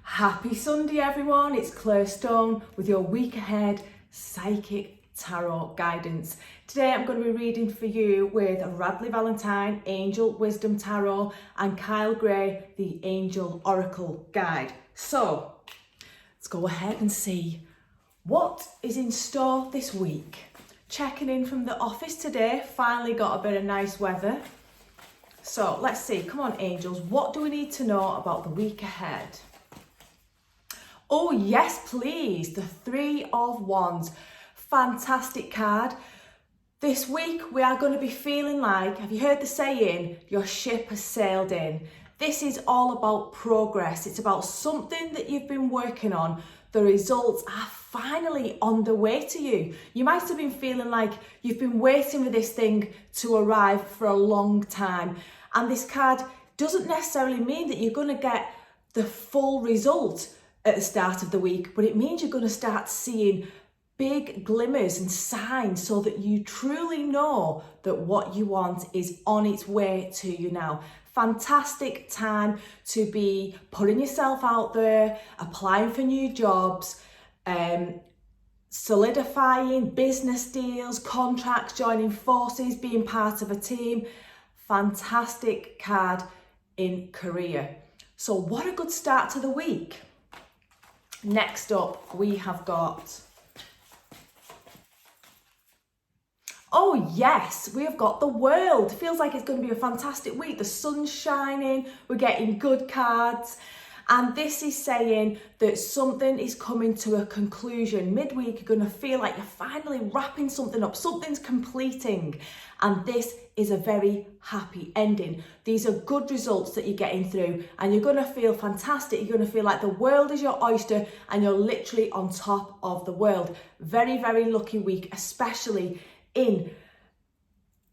Happy Sunday everyone, it's Claire Stone with your week ahead psychic tarot guidance. Today I'm going to be reading for you with Radley Valentine, Angel Wisdom Tarot, and Kyle Gray, the Angel Oracle Guide. So let's go ahead and see what is in store this week. Checking in from the office today, finally got a bit of nice weather. So let's see, come on angels, what do we need to know about the week ahead? Oh yes, please, the Three of Wands. Fantastic card. This week we are going to be feeling like, have you heard the saying, your ship has sailed in? This is all about progress. It's about something that you've been working on. The results are finally on the way to you. You might have been feeling like you've been waiting for this thing to arrive for a long time. And this card doesn't necessarily mean that you're going to get the full result at the start of the week, but it means you're going to start seeing big glimmers and signs so that you truly know that what you want is on its way to you now. Fantastic time to be putting yourself out there, applying for new jobs, solidifying business deals, contracts, joining forces, being part of a team. Fantastic card in career. So what a good start to the week. Next up, we have got, oh yes, we have got the World. Feels like it's going to be a fantastic week. The sun's shining, we're getting good cards. And this is saying that something is coming to a conclusion. Midweek, you're going to feel like you're finally wrapping something up. Something's completing. And this is a very happy ending. These are good results that you're getting through. And you're going to feel fantastic. You're going to feel like the world is your oyster and you're literally on top of the world. Very, very lucky week, especially in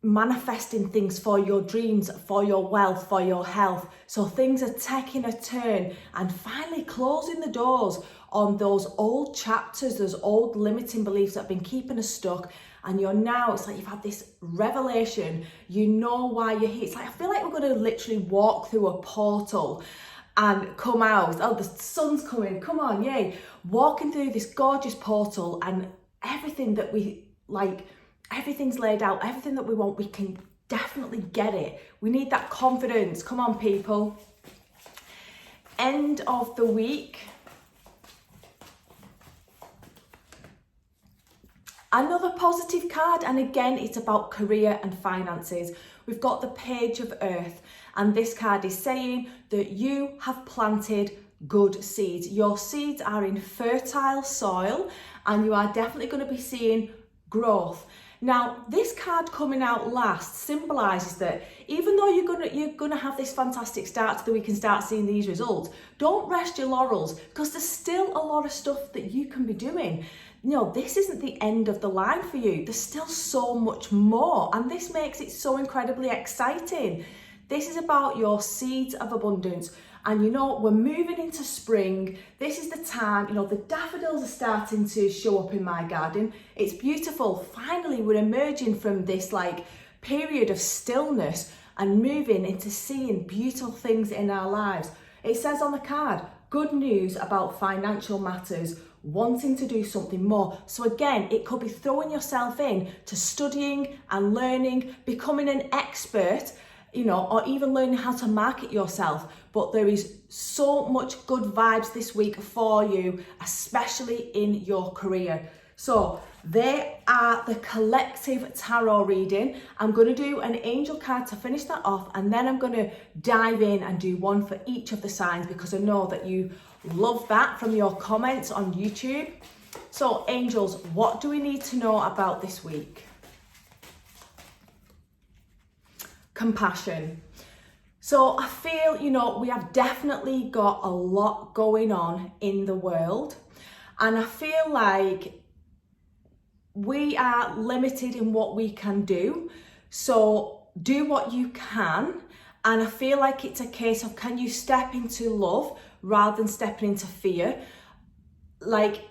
manifesting things for your dreams, for your wealth, for your health. So things are taking a turn and finally closing the doors on those old chapters, those old limiting beliefs that have been keeping us stuck. And you're now, it's like you've had this revelation, you know why you're here. It's like, I feel like we're going to literally walk through a portal and come out. Oh, the sun's coming, come on, yay. Walking through this gorgeous portal and everything that we like, everything's laid out, everything that we want, we can definitely get it. We need that confidence. Come on, people. End of the week. Another positive card, and again, it's about career and finances. We've got the Page of Earth, and this card is saying that you have planted good seeds. Your seeds are in fertile soil, and you are definitely going to be seeing growth. Now, this card coming out last symbolises that even though you're gonna have this fantastic start to the week and start seeing these results, don't rest your laurels because there's still a lot of stuff that you can be doing. You know, this isn't the end of the line for you. There's still so much more, and this makes it so incredibly exciting. This is about your seeds of abundance. And you know, we're moving into spring. This is the time, you know, the daffodils are starting to show up in my garden. It's beautiful. Finally, we're emerging from this like period of stillness and moving into seeing beautiful things in our lives. It says on the card, good news about financial matters, wanting to do something more. So again, it could be throwing yourself in to studying and learning, becoming an expert, you know, or even learning how to market yourself. But there is so much good vibes this week for you, especially in your career. So they are the collective tarot reading. I'm going to do an angel card to finish that off, and then I'm going to dive in and do one for each of the signs because I know that you love that from your comments on YouTube. So angels, what do we need to know about this week? Compassion. So I feel, you know, we have definitely got a lot going on in the world, and I feel like we are limited in what we can do. So do what you can, and I feel like it's a case of, can you step into love rather than stepping into fear? Like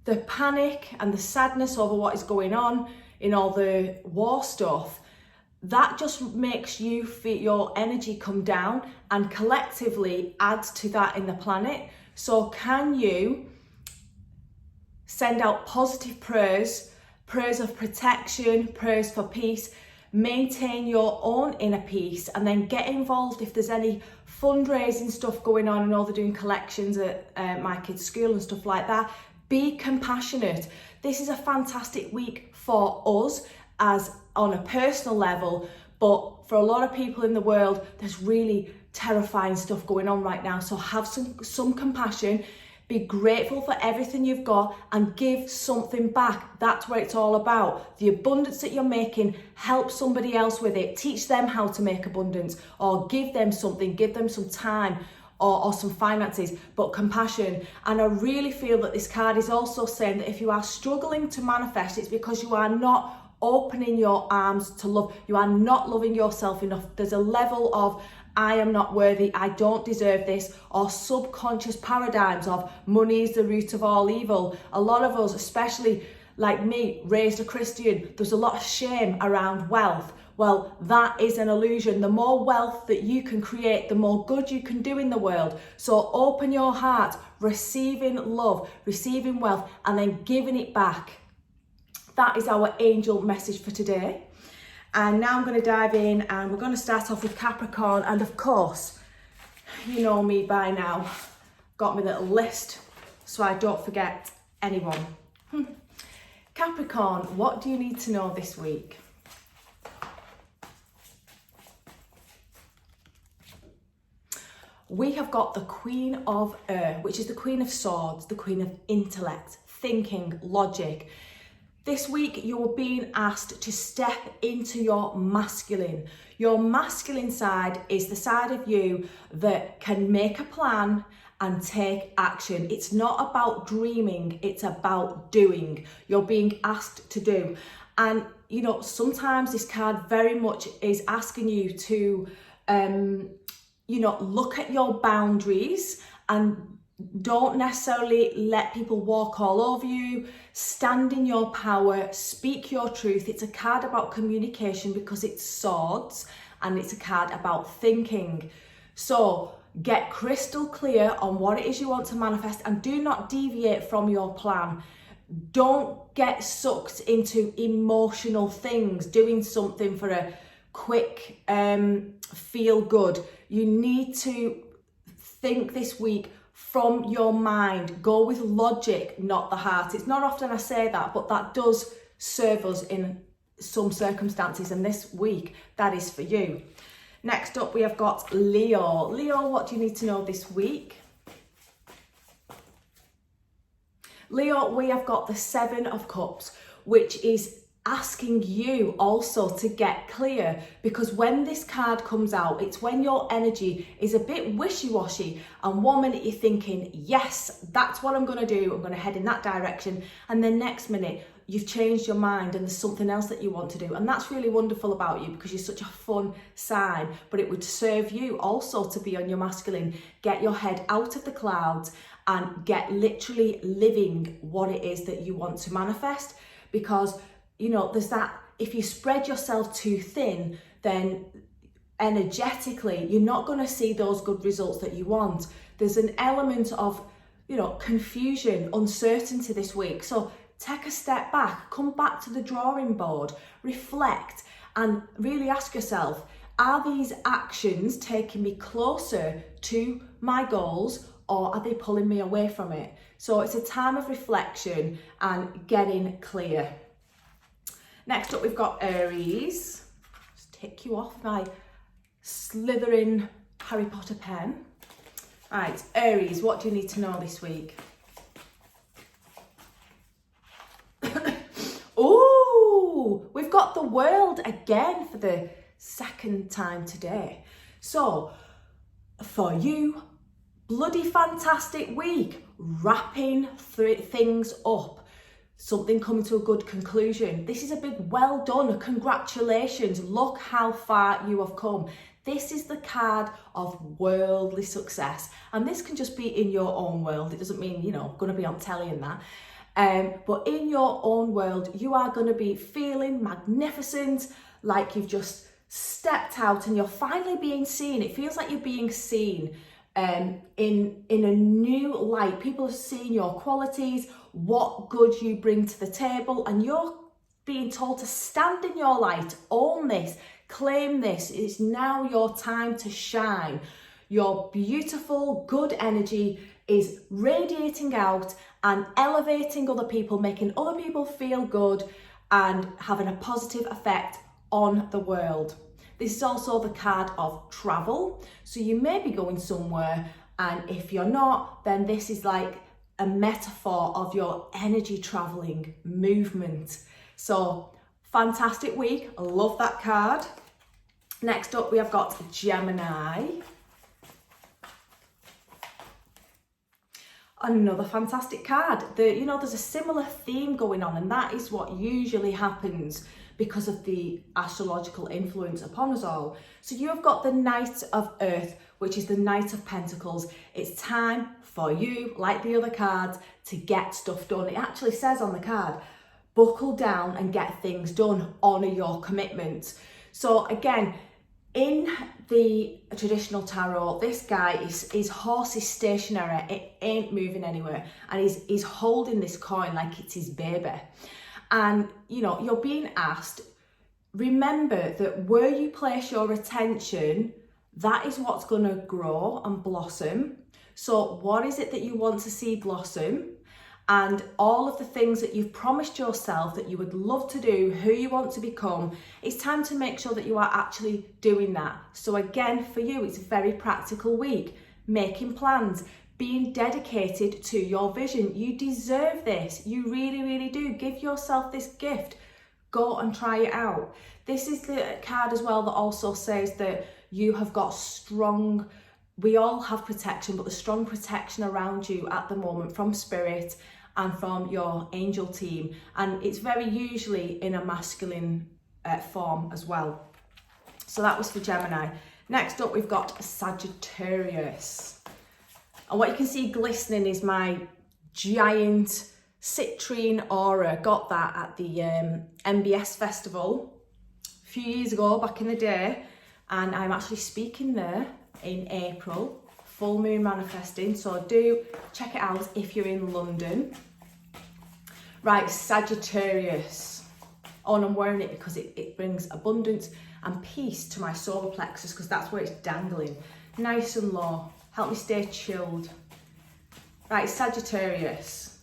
the panic and the sadness over what is going on in all the war stuff, that just makes you feel your energy come down and collectively adds to that in the planet. So can you send out positive prayers of protection, prayers for peace, maintain your own inner peace, and then get involved if there's any fundraising stuff going on. I know they're doing collections at my kids' school and stuff like that. Be compassionate. This is a fantastic week for us as on a personal level, but for a lot of people in the world, there's really terrifying stuff going on right now. So have some compassion. Be grateful for everything you've got and give something back. That's what it's all about. The abundance that you're making, help somebody else with it. Teach them how to make abundance, or give them something, give them some time or some finances, but compassion. And I really feel that this card is also saying that if you are struggling to manifest, it's because you are not opening your arms to love. You are not loving yourself enough. There's a level of I am not worthy, I don't deserve this, or subconscious paradigms of money is the root of all evil. A lot of us, especially like me, raised a Christian, there's a lot of shame around wealth. Well, that is an illusion. The more wealth that you can create, the more good you can do in the world. So open your heart, receiving love, receiving wealth, and then giving it back. That is our angel message for today. And now I'm going to dive in, and we're going to start off with Capricorn. And of course, you know me by now, got my little list so I don't forget anyone. Capricorn, what do you need to know this week? We have got the Queen of Air, which is the Queen of Swords, the Queen of Intellect, thinking, logic. This week, you're being asked to step into your masculine. Your masculine side is the side of you that can make a plan and take action. It's not about dreaming, it's about doing. You're being asked to do. And, you know, sometimes this card very much is asking you to, look at your boundaries and don't necessarily let people walk all over you. Stand in your power, speak your truth. It's a card about communication because it's swords, and it's a card about thinking. So get crystal clear on what it is you want to manifest, and do not deviate from your plan. Don't get sucked into emotional things, doing something for a quick feel good. You need to think this week from your mind. Go with logic, not the heart. It's not often I say that, but that does serve us in some circumstances, and this week that is for you. Next up, we have got Leo. Leo, what do you need to know this week? Leo, we have got the Seven of Cups, which is asking you also to get clear, because when this card comes out, it's when your energy is a bit wishy-washy, and one minute you're thinking, yes, that's what I'm going to do, I'm going to head in that direction, and the next minute you've changed your mind and there's something else that you want to do. And that's really wonderful about you, because you're such a fun sign. But it would serve you also to be on your masculine. Get your head out of the clouds and get literally living what it is that you want to manifest, because you know, there's that, if you spread yourself too thin, then energetically, you're not going to see those good results that you want. There's an element of, you know, confusion, uncertainty this week. So take a step back, come back to the drawing board, reflect, and really ask yourself, are these actions taking me closer to my goals, or are they pulling me away from it? So it's a time of reflection and getting clear. Next up, we've got Aries. Just take you off my slithering Harry Potter pen. Right, Aries, what do you need to know this week? Ooh, we've got the World again for the second time today. So, for you, bloody fantastic week, wrapping things up. Something coming to a good conclusion. This is a big well done, congratulations, look how far you have come. This is the card of worldly success, and this can just be in your own world. It doesn't mean, you know, going to be on telly and that, but in your own world, you are going to be feeling magnificent, like you've just stepped out and you're finally being seen. It feels like you're being seen. in a new light. People are seeing your qualities, what good you bring to the table, and you're being told to stand in your light, own this, claim this. It's now your time to shine. Your beautiful, good energy is radiating out and elevating other people, making other people feel good and having a positive effect on the world. This is also the card of travel. So you may be going somewhere, and if you're not, then this is like a metaphor of your energy traveling, movement. So fantastic week. I love that card. Next up, we have got Gemini. Another fantastic card. There's a similar theme going on, and that is what usually happens because of the astrological influence upon us all. So you have got the Knight of Earth, which is the Knight of Pentacles. It's time for you, like the other cards, to get stuff done. It actually says on the card, buckle down and get things done, honour your commitments. So again, in the traditional tarot, this guy his horse is stationary, it ain't moving anywhere, and he's holding this coin like it's his baby. And you're being asked, remember that where you place your attention, that is what's going to grow and blossom. So what is it that you want to see blossom? And all of the things that you've promised yourself that you would love to do, who you want to become, it's time to make sure that you are actually doing that. So again, for you, it's a very practical week. Making plans, being dedicated to your vision. You deserve this. You really, really do. Give yourself this gift. Go and try it out. This is the card as well that also says that you have got strong, we all have protection, but the strong protection around you at the moment from spirit and from your angel team. And it's very usually in a masculine form as well. So that was for Gemini. Next up, we've got Sagittarius. And what you can see glistening is my giant citrine aura. Got that at the MBS festival a few years ago, back in the day. And I'm actually speaking there in April, full moon manifesting. So do check it out if you're in London. Right, Sagittarius. Oh, and I'm wearing it because it brings abundance and peace to my solar plexus, because that's where it's dangling. Nice and low. Help me stay chilled. Right, Sagittarius.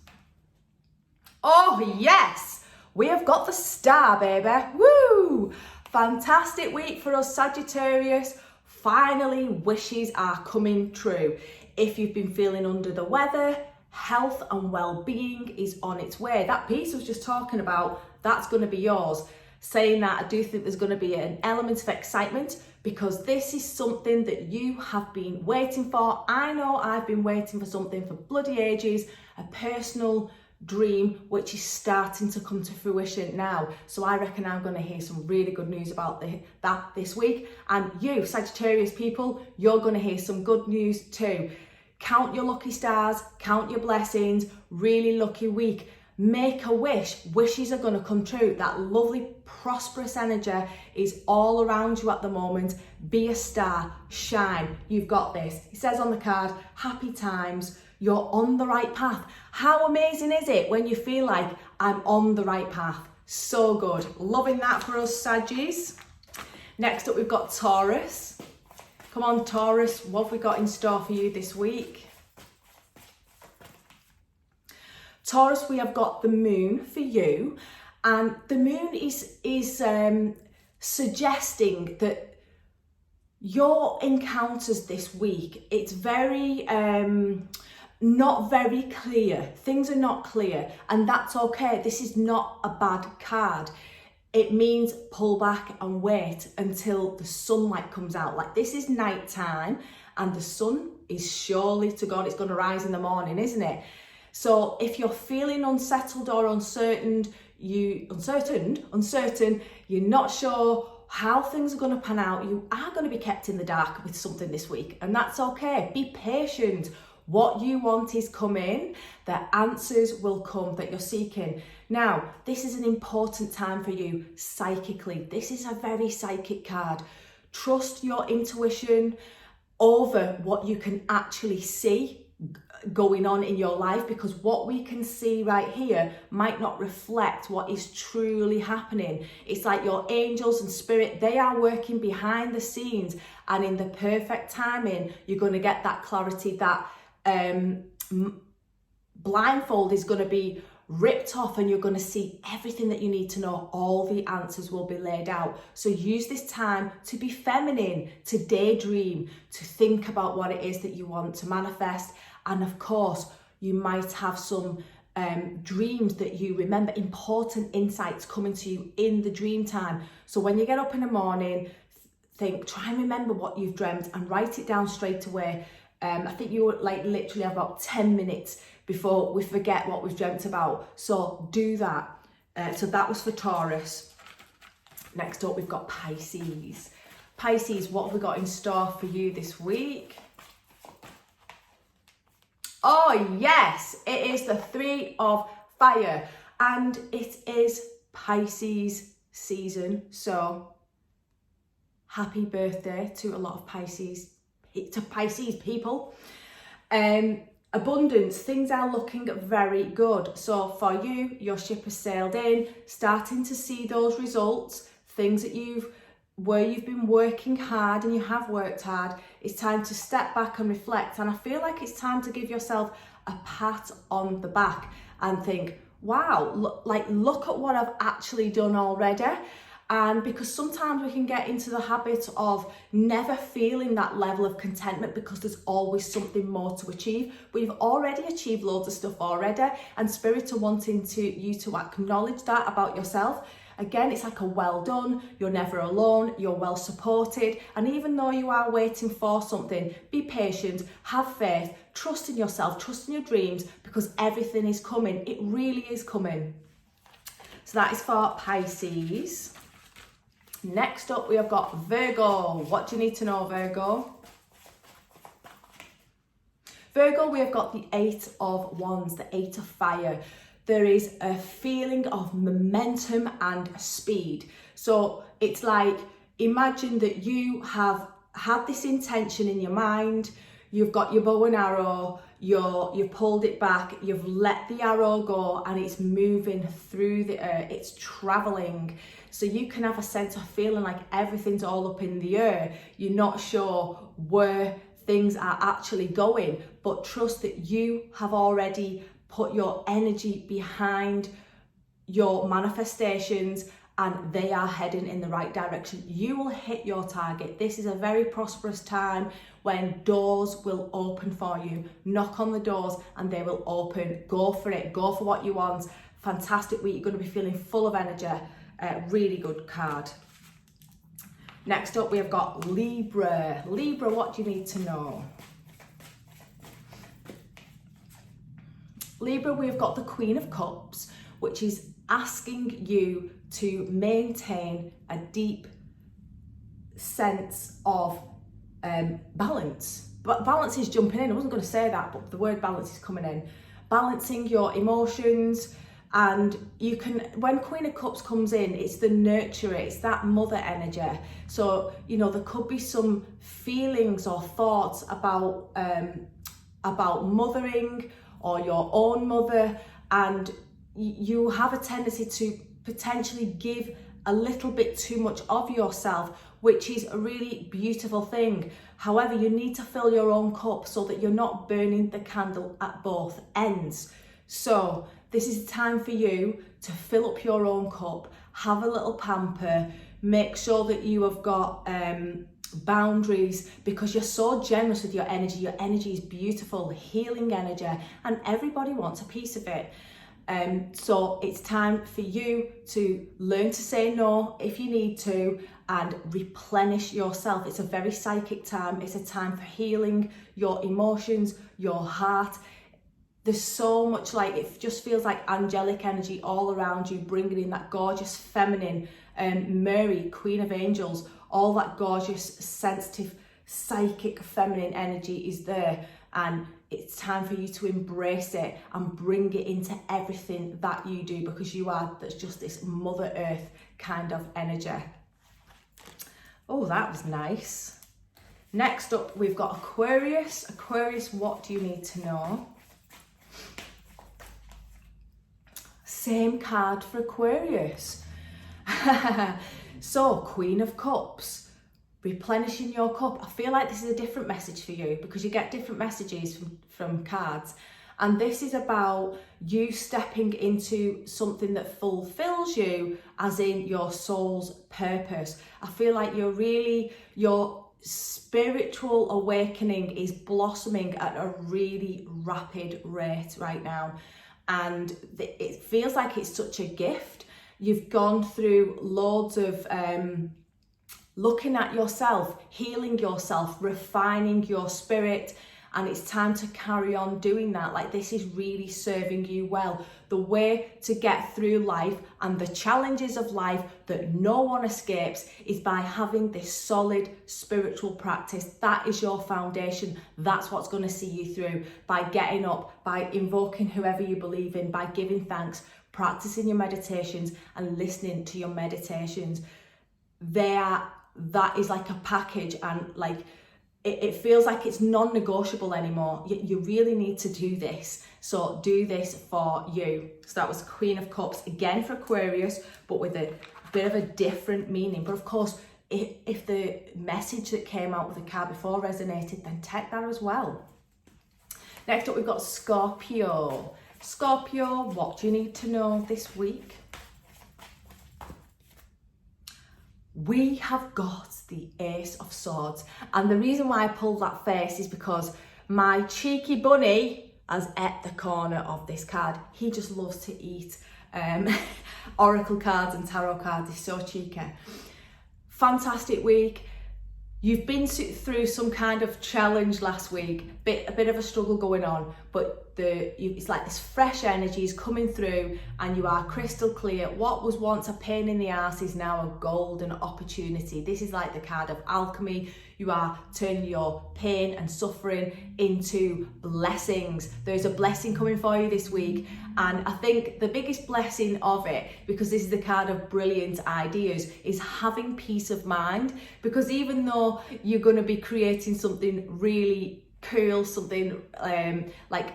Oh, yes! We have got the star, baby. Woo! Fantastic week for us, Sagittarius. Finally, wishes are coming true. If you've been feeling under the weather, health and well-being is on its way. That piece I was just talking about, that's going to be yours. Saying that, I do think there's going to be an element of excitement, because this is something that you have been waiting for. I know I've been waiting for something for bloody ages, a personal dream which is starting to come to fruition now. So I reckon I'm going to hear some really good news about that this week. And you, Sagittarius people, you're going to hear some good news too. Count your lucky stars, count your blessings. Really lucky week. Make a wish. Wishes are going to come true. That lovely, prosperous energy is all around you at the moment. Be a star, shine. You've got this. It says on the card, happy times. You're on the right path. How amazing is it when you feel like I'm on the right path? So good. Loving that for us, Saggies. Next up, we've got Taurus. Come on, Taurus. What have we got in store for you this week? Taurus, we have got the moon for you. And the moon is suggesting that your encounters this week, it's very... not very clear. Things are not clear, and that's okay. This is not a bad card. It means pull back and wait until the sunlight comes out. Like, this is night time and the sun is surely to God. It's going to rise in the morning, isn't it? So if you're feeling unsettled or uncertain, you're not sure how things are going to pan out, you are going to be kept in the dark with something this week, and that's okay. Be patient. What you want is coming. The answers will come that you're seeking. Now, this is an important time for you psychically. This is a very psychic card. Trust your intuition. over what you can actually see going on in your life, because what we can see right here might not reflect what is truly happening. It's like your angels and spirit, they are working behind the scenes, and in the perfect timing you're going to get that clarity. That blindfold is going to be ripped off and you're going to see everything that you need to know. All the answers will be laid out. So use this time to be feminine, to daydream, to think about what it is that you want to manifest. And of course, you might have some dreams that you remember, important insights coming to you in the dream time. So when you get up in the morning, try and remember what you've dreamt and write it down straight away. I think you like literally have about 10 minutes before we forget what we've dreamt about. So do that. So that was for Taurus. Next up, we've got Pisces. Pisces, what have we got in store for you this week? Oh yes, it is the 3 of Fire, and it is Pisces season. So happy birthday to a lot of Pisces people. Abundance, things are looking very good. So for you, your ship has sailed in, starting to see those results, things that where you've been working hard and you have worked hard. It's time to step back and reflect. And I feel like it's time to give yourself a pat on the back and think, wow, look at what I've actually done already. And because sometimes we can get into the habit of never feeling that level of contentment because there's always something more to achieve. But you've already achieved loads of stuff already, and Spirit are wanting you to acknowledge that about yourself. Again, it's like a well done, you're never alone, you're well supported. And even though you are waiting for something, be patient, have faith, trust in yourself, trust in your dreams, because everything is coming. It really is coming. So that is for Pisces. Next up, we have got Virgo. What do you need to know, Virgo? Virgo, we have got the 8 of Wands, the 8 of Fire. There is a feeling of momentum and speed. So it's like, imagine that you have had this intention in your mind, you've got your bow and arrow, you've pulled it back, you've let the arrow go, and it's moving through the air, it's traveling. So you can have a sense of feeling like everything's all up in the air. You're not sure where things are actually going, but trust that you have already put your energy behind your manifestations and they are heading in the right direction. You will hit your target. This is a very prosperous time when doors will open for you. Knock on the doors and they will open. Go for it. Go for what you want. Fantastic week. You're going to be feeling full of energy. Really good card. Next up, we have got Libra. Libra, what do you need to know? Libra, we've got the Queen of Cups, which is asking you to maintain a deep sense of balance. But balance is jumping in. I wasn't going to say that, but the word balance is coming in. Balancing your emotions. And you can, when Queen of Cups comes in, it's the nurturer, it's that mother energy. So, you know, there could be some feelings or thoughts about mothering or your own mother, and you have a tendency to potentially give a little bit too much of yourself, which is a really beautiful thing. However, you need to fill your own cup so that you're not burning the candle at both ends. So this is a time for you to fill up your own cup, have a little pamper, make sure that you have got boundaries, because you're so generous with your energy. Your energy is beautiful, healing energy, and everybody wants a piece of it. So it's time for you to learn to say no if you need to and replenish yourself. It's a very psychic time. It's a time for healing your emotions, your heart. There's so much, like, it just feels like angelic energy all around you, bringing in that gorgeous feminine, Mary, Queen of Angels, all that gorgeous, sensitive, psychic, feminine energy is there. And it's time for you to embrace it and bring it into everything that you do, because that's just this Mother Earth kind of energy. Oh, that was nice. Next up, we've got Aquarius. Aquarius, what do you need to know? Same card for Aquarius. So, Queen of Cups, replenishing your cup. I feel like this is a different message for you because you get different messages from cards. And this is about you stepping into something that fulfills you, as in your soul's purpose. I feel like your spiritual awakening is blossoming at a really rapid rate right now. And it feels like it's such a gift. You've gone through loads of looking at yourself, healing yourself, refining your spirit, and it's time to carry on doing that. Like, this is really serving you well. The way to get through life and the challenges of life that no one escapes is by having this solid spiritual practice. That is your foundation. That's what's going to see you through. By getting up, by invoking whoever you believe in, by giving thanks, practicing your meditations and listening to your meditations. That is like a package, and like it feels like it's non-negotiable anymore. You really need to do this. So do this for you. So that was Queen of Cups, again for Aquarius, but with a bit of a different meaning. But of course, if the message that came out with the card before resonated, then take that as well. Next up, we've got Scorpio. Scorpio, what do you need to know this week? We have got the Ace of Swords. And the reason why I pulled that face is because my cheeky bunny has at the corner of this card. He just loves to eat oracle cards and tarot cards. He's so cheeky. Fantastic week. You've been through some kind of challenge last week, a bit of a struggle going on, but it's like this fresh energy is coming through and you are crystal clear. What was once a pain in the arse is now a golden opportunity. This is like the card of alchemy. You are turning your pain and suffering into blessings. There's a blessing coming for you this week. And I think the biggest blessing of it, because this is the card of brilliant ideas, is having peace of mind. Because even though you're going to be creating something really cool, something like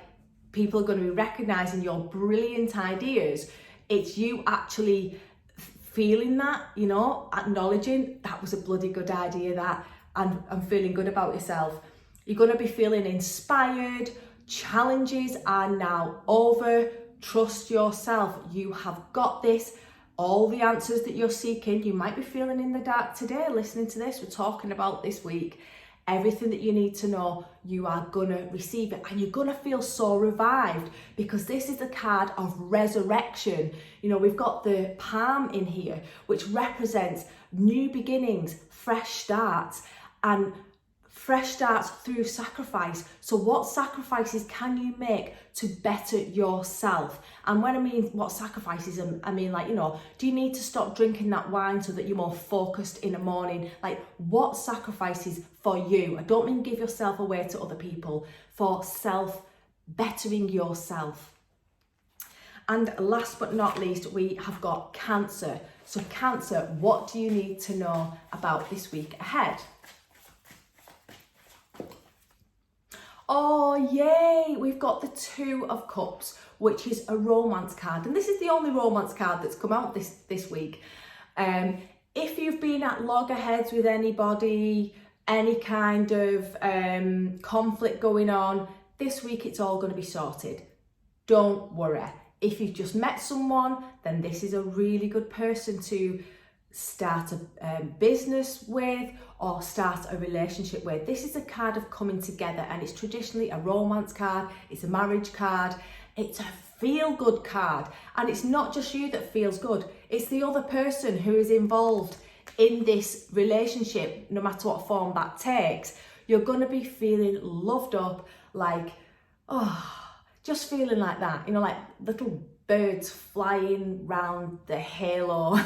people are going to be recognizing your brilliant ideas, it's you actually feeling that, you know, acknowledging that was a bloody good idea, that, and feeling good about yourself. You're going to be feeling inspired. Challenges are now over. Trust yourself. You have got this. All the answers that you're seeking. You might be feeling in the dark today listening to this. We're talking about this week. Everything that you need to know, you are gonna receive it, and you're gonna feel so revived, because this is the card of resurrection. You know, we've got the palm in here, which represents new beginnings, fresh starts, and fresh starts through sacrifice. So what sacrifices can you make to better yourself? And when I mean what sacrifices, I mean, like, you know, do you need to stop drinking that wine so that you're more focused in the morning? Like, what sacrifices for you? I don't mean give yourself away to other people, for bettering yourself. And last but not least, we have got Cancer. So Cancer, what do you need to know about this week ahead? Oh, yay! We've got the Two of Cups, which is a romance card. And this is the only romance card that's come out this week. If you've been at loggerheads with anybody, any kind of conflict going on, this week it's all going to be sorted. Don't worry. If you've just met someone, then this is a really good person to start a business with or start a relationship with. This is a card of coming together, and it's traditionally a romance card, it's a marriage card, it's a feel-good card. And it's not just you that feels good, it's the other person who is involved in this relationship, no matter what form that takes. You're going to be feeling loved up, like, just feeling like that, you know, like little birds flying round the halo.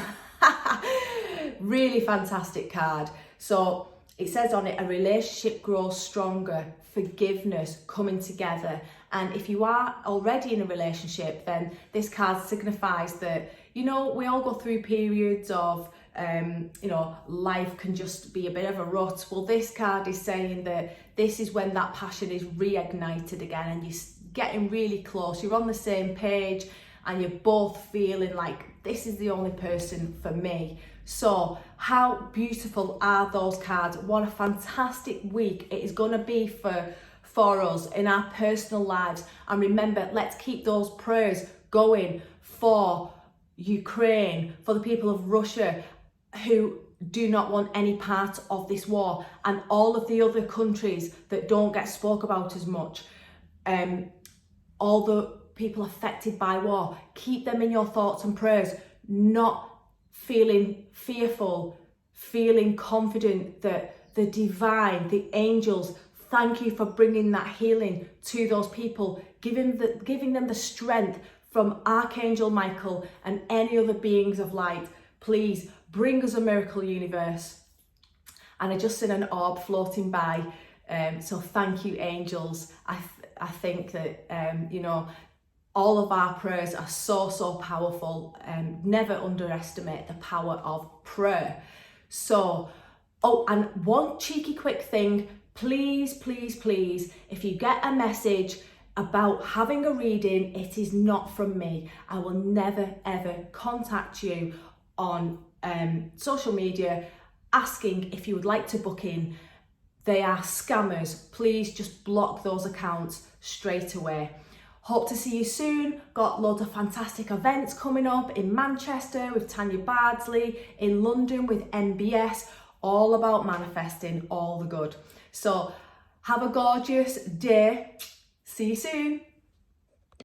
Really fantastic card. So it says on it, a relationship grows stronger, forgiveness, coming together. And if you are already in a relationship, then this card signifies that, you know, we all go through periods of you know, life can just be a bit of a rut. Well, this card is saying that this is when that passion is reignited again, and you're getting really close, you're on the same page, and you're both feeling like this is the only person for me. So how beautiful are those cards? What a fantastic week it is going to be for us in our personal lives. And remember, let's keep those prayers going for Ukraine, for the people of Russia who do not want any part of this war, and all of the other countries that don't get spoke about as much. All the people affected by war, keep them in your thoughts and prayers, not feeling fearful, feeling confident that the divine, the angels, thank you for bringing that healing to those people, giving them the strength from Archangel Michael and any other beings of light. Please bring us a miracle, universe. And I just seen an orb floating by, so thank you, angels. I think that, you know, all of our prayers are so powerful. Never underestimate the power of prayer. So, oh, and one cheeky quick thing, please, if you get a message about having a reading, it is not from me. I will never ever contact you on social media asking if you would like to book in. They are scammers. Please just block those accounts straight away. Hope to see you soon. Got loads of fantastic events coming up in Manchester with Tanya Bardsley, in London with NBS, all about manifesting all the good. So have a gorgeous day. See you soon.